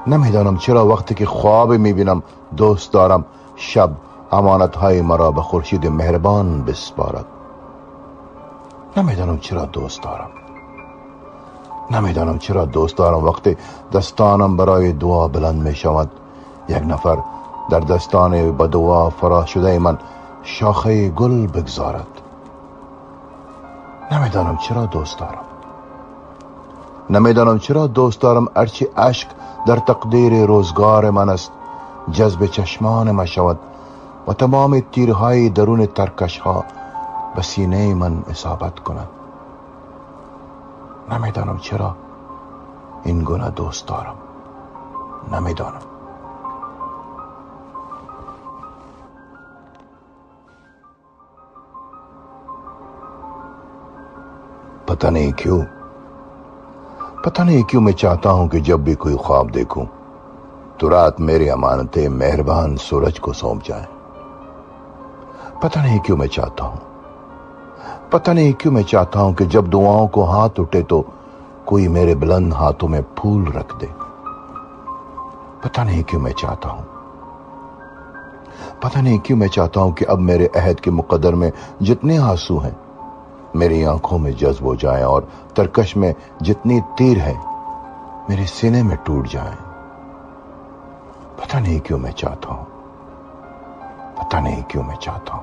نمیدانم چرا وقتی که خواب میبینم دوست دارم شب امانتهای مرا به خورشید مهربان بسپارد. نمیدانم چرا دوست دارم وقتی دستانم برای دعا بلند می شود یک نفر در دستان به دعا فرا شده من شاخه گل بگذارد. نمیدانم چرا دوست دارم ارچی اشک در تقدیر روزگار من است جذب چشمان من شود و تمام تیرهای درون ترکش ها به سینه من اصابت کند. نمیدانم چرا این گونه دوست دارم. نمیدانم. पता नहीं क्यों मैं चाहता हूं कि जब भी कोई ख्वाब देखूं तो रात मेरी अमानतें मेहरबान सूरज को सौंप जाएं। पता नहीं क्यों मैं चाहता हूं कि जब दुआओं को हाथ उठे तो कोई मेरे बुलंद हाथों में फूल रख दे। पता नहीं क्यों मैं चाहता हूं कि अब मेरे अहद के मुकद्दर में जितने आंसू हैं मेरी आंखों में जज्ब हो जाएं और तरकश में जितनी तीर है मेरे सीने में टूट जाएं। पता नहीं क्यों मैं चाहता हूं।